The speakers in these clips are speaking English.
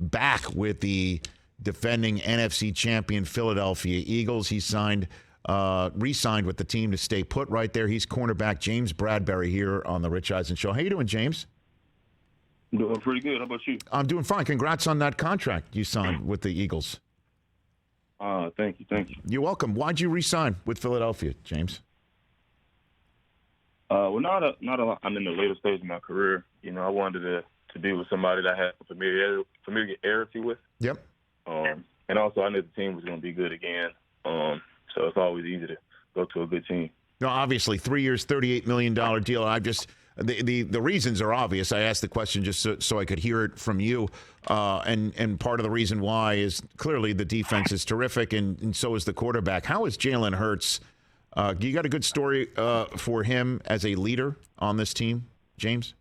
back with the defending NFC champion Philadelphia Eagles. He re-signed with the team to stay put right there. He's cornerback James Bradberry here on the Rich Eisen Show. How you doing, James? I'm doing pretty good. How about you? I'm doing fine. Congrats on that contract you signed with the Eagles. Thank you. You're welcome. Why'd you re-sign with Philadelphia, James? Well, not a lot. I'm in the later stage of my career. You know, I wanted to be with somebody that I had familiarity with. Yep. And also I knew the team was going to be good again. So it's always easy to go to a good team. No, obviously, 3 years, $38 million deal. The reasons are obvious. I asked the question just so I could hear it from you. And part of the reason why is clearly the defense is terrific, and so is the quarterback. How is Jalen Hurts? You got a good story for him as a leader on this team, James?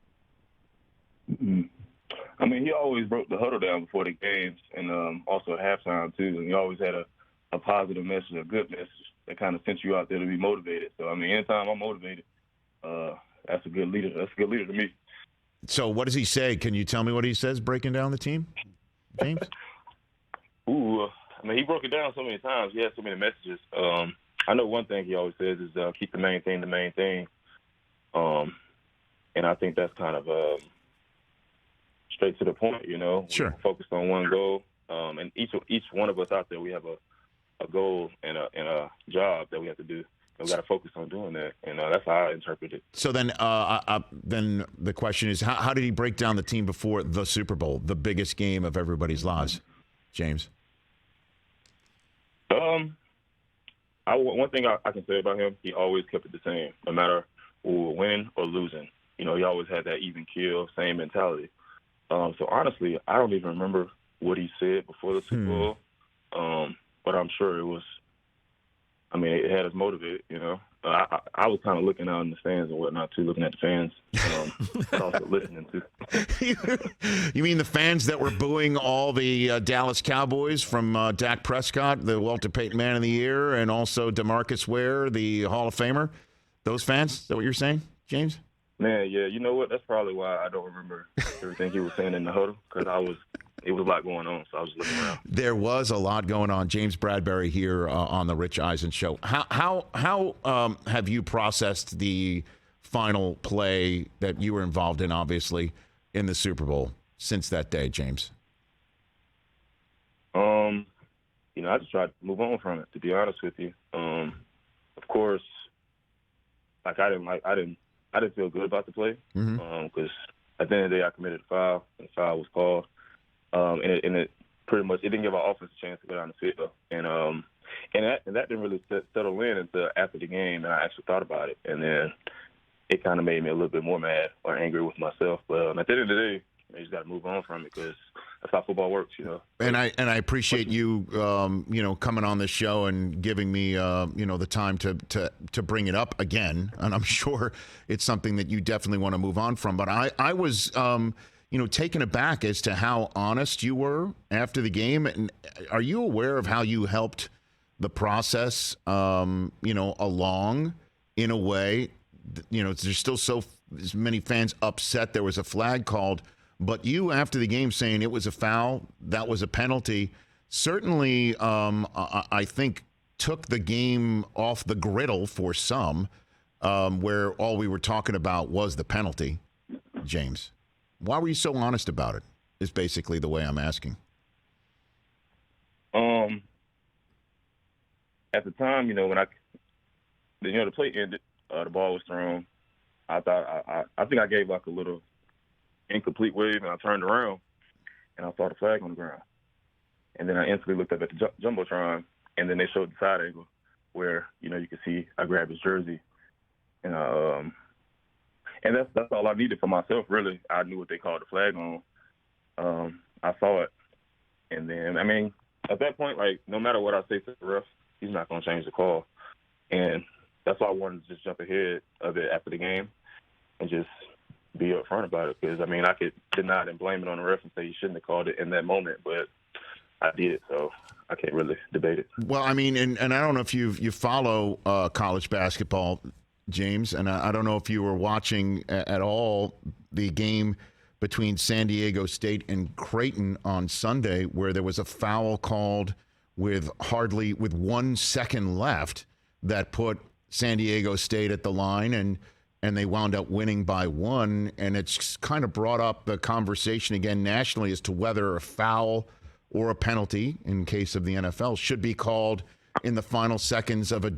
Mm-hmm. I mean, he always broke the huddle down before the games and also at halftime, too. And he always had a positive message, a good message that kind of sent you out there to be motivated. So, I mean, anytime I'm motivated, that's a good leader. That's a good leader to me. So what does he say? Can you tell me what he says breaking down the team, James? I mean, he broke it down so many times. He had so many messages. I know one thing he always says is keep the main thing the main thing. And I think that's kind of straight to the point, you know. Sure. We're focused on one goal. And each one of us out there, we have a goal and a job that we have to do. And we got to focus on doing that. And that's how I interpret it. So then the question is, how did he break down the team before the Super Bowl, the biggest game of everybody's lives, James? One thing I can say about him, he always kept it the same, no matter who were winning or losing. You know, he always had that even keel, same mentality. So honestly, I don't even remember what he said before the Super Bowl, but I'm sure it was. I mean, it had us motivated. You know, I was kind of looking out in the stands and whatnot too, looking at the fans, but also listening to. You mean the fans that were booing all the Dallas Cowboys, from Dak Prescott, the Walter Payton Man of the Year, and also DeMarcus Ware, the Hall of Famer? Those fans? Is that what you're saying, James? Man, yeah. You know what? That's probably why I don't remember everything he was saying in the huddle, because it was a lot going on, so I was looking around. There was a lot going on. James Bradberry here on the Rich Eisen Show. How have you processed the final play that you were involved in, obviously, in the Super Bowl since that day, James? You know, I just tried to move on from it, to be honest with you. Of course, like I didn't feel good about the play, because at the end of the day, I committed a foul, and the foul was called. And it pretty much, it didn't give our offense a chance to go down the field. And that didn't really settle in until after the game, and I actually thought about it. And then it kind of made me a little bit more mad or angry with myself. But at the end of the day, you just got to move on from it, because that's how football works, you know. And I appreciate you, coming on this show and giving me, the time to bring it up again. And I'm sure it's something that you definitely want to move on from. But I was, taken aback as to how honest you were after the game. And are you aware of how you helped the process, along in a way? There's still so many fans upset there was a flag called. But you, after the game, saying it was a foul, that was a penalty, certainly, I think, took the game off the griddle for some, where all we were talking about was the penalty, James. Why were you so honest about it, is basically the way I'm asking. At the time, when the play ended, the ball was thrown, I think I gave like a little incomplete wave, and I turned around and I saw the flag on the ground, and then I instantly looked up at the jumbotron, and then they showed the side angle where you could see I grabbed his jersey, and that's all I needed for myself, really. I knew what they called the flag on. I saw it, and then at that point, like, no matter what I say to the ref, he's not going to change the call, and that's why I wanted to just jump ahead of it after the game and just be upfront about it, because I could deny it and blame it on the ref and say he shouldn't have called it in that moment, but I did, so I can't really debate it. Well, and I don't know if you follow college basketball, James, and I don't know if you were watching at all the game between San Diego State and Creighton on Sunday, where there was a foul called with 1 second left that put San Diego State at the line, and they wound up winning by 1. And it's kind of brought up the conversation again nationally as to whether a foul or a penalty, in case of the NFL, should be called in the final seconds of a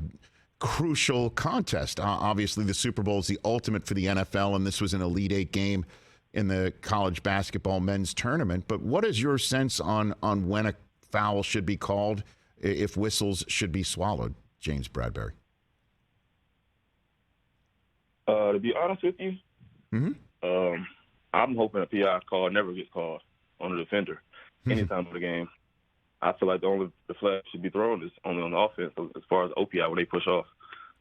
crucial contest. Obviously, the Super Bowl is the ultimate for the NFL, and this was an Elite Eight game in the college basketball men's tournament. But what is your sense on when a foul should be called, if whistles should be swallowed, James Bradberry? To be honest with you, I'm hoping a PI call never gets called on the defender anytime of the game. I feel like the flag should be thrown is only on the offense as far as OPI when they push off.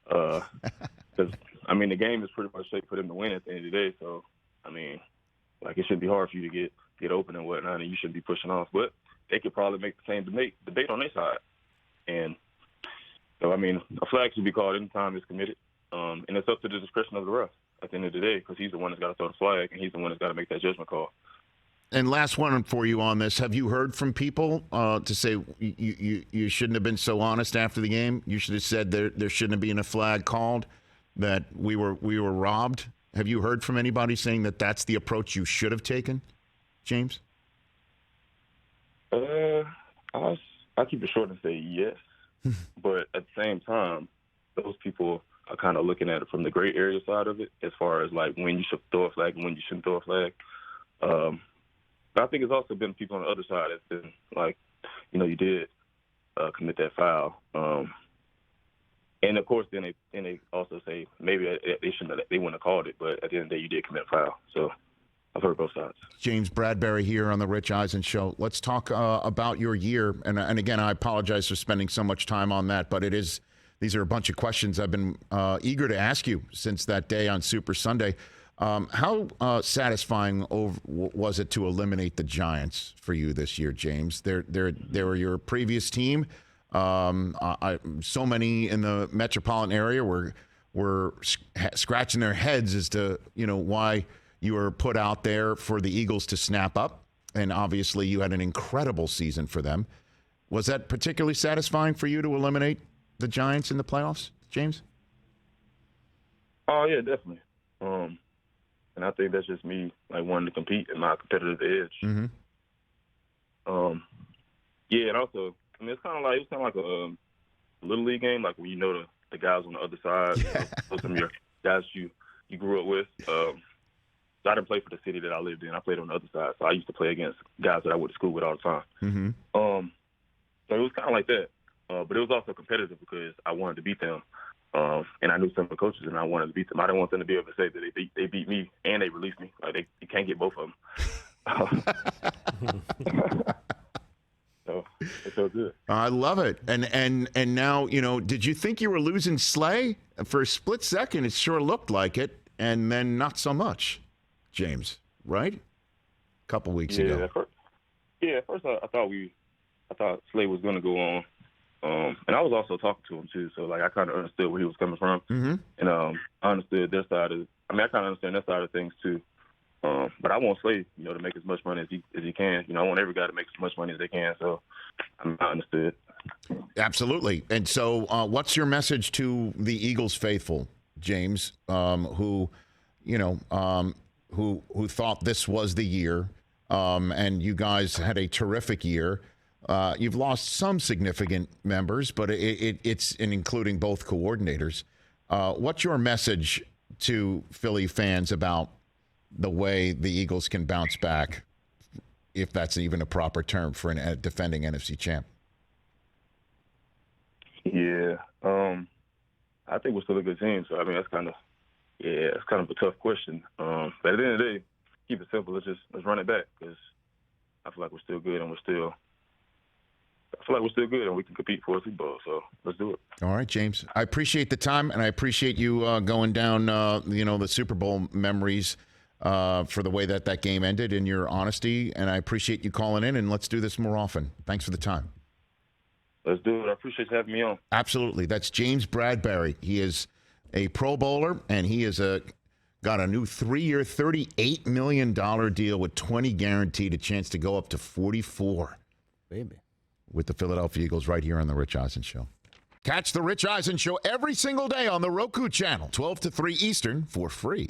Because, the game is pretty much safe for them to win at the end of the day. So, it shouldn't be hard for you to get open and whatnot, and you shouldn't be pushing off. But they could probably make the same debate on their side. And so, a flag should be called anytime it's committed. And it's up to the discretion of the ref at the end of the day, because he's the one that's got to throw the flag, and he's the one that's got to make that judgment call. And last one for you on this. Have you heard from people to say you shouldn't have been so honest after the game? You should have said there shouldn't have been a flag called, that we were robbed? Have you heard from anybody saying that that's the approach you should have taken, James? I keep it short and say yes. But at the same time, those people are kind of looking at it from the gray area side of it, as far as like when you should throw a flag and when you shouldn't throw a flag. But I think it's also been people on the other side that's been like, you did commit that foul. And of course, then they also say maybe they wouldn't have called it, but at the end of the day, you did commit a foul. So I've heard both sides. James Bradberry here on the Rich Eisen Show. Let's talk about your year. And again, I apologize for spending so much time on that, but these are a bunch of questions I've been eager to ask you since that day on Super Sunday. How satisfying was it to eliminate the Giants for you this year, James? They were your previous team. So many in the metropolitan area were scratching their heads as to why you were put out there for the Eagles to snap up, and obviously you had an incredible season for them. Was that particularly satisfying for you to eliminate the Giants in the playoffs, James? Oh yeah, definitely. And I think that's just me wanting to compete in my competitive edge. Mm-hmm. Yeah, and also, it's kind of like a little league game, like when the guys on the other side, those are your guys you grew up with. So I didn't play for the city that I lived in. I played on the other side, so I used to play against guys that I went to school with all the time. Mm-hmm. So it was kind of like that, but it was also competitive because I wanted to beat them. And I knew some of the coaches, and I wanted to beat them. I didn't want them to be able to say that they beat me and they released me. Like you can't get both of them. So it felt good. I love it. And now did you think you were losing Slay for a split second? It sure looked like it, and then not so much, James. Right? A couple weeks ago. At first I thought Slay was going to go on. And I was also talking to him too, so I kind of understood where he was coming from, mm-hmm. And I understood their side of. I kind of understand their side of things too. But I want Slade, to make as much money as he can. I want every guy to make as much money as they can. So I understood. Absolutely. And so, what's your message to the Eagles faithful, James, who thought this was the year, and you guys had a terrific year. You've lost some significant members, but it's including both coordinators. What's your message to Philly fans about the way the Eagles can bounce back, if that's even a proper term for a defending NFC champ? Yeah, I think we're still a good team. So it's kind of a tough question. But at the end of the day, keep it simple. Let's run it back, because I feel like we're still good, and we can compete for a Super Bowl. So let's do it. All right, James. I appreciate the time, and I appreciate you going down, the Super Bowl memories for the way that game ended, and your honesty. And I appreciate you calling in, and let's do this more often. Thanks for the time. Let's do it. I appreciate you having me on. Absolutely. That's James Bradberry. He is a Pro Bowler, and he is a got a new 3-year, $38 million deal with 20 guaranteed, a chance to go up to 44. Baby. With the Philadelphia Eagles right here on The Rich Eisen Show. Catch The Rich Eisen Show every single day on the Roku channel, 12 to 3 Eastern, for free.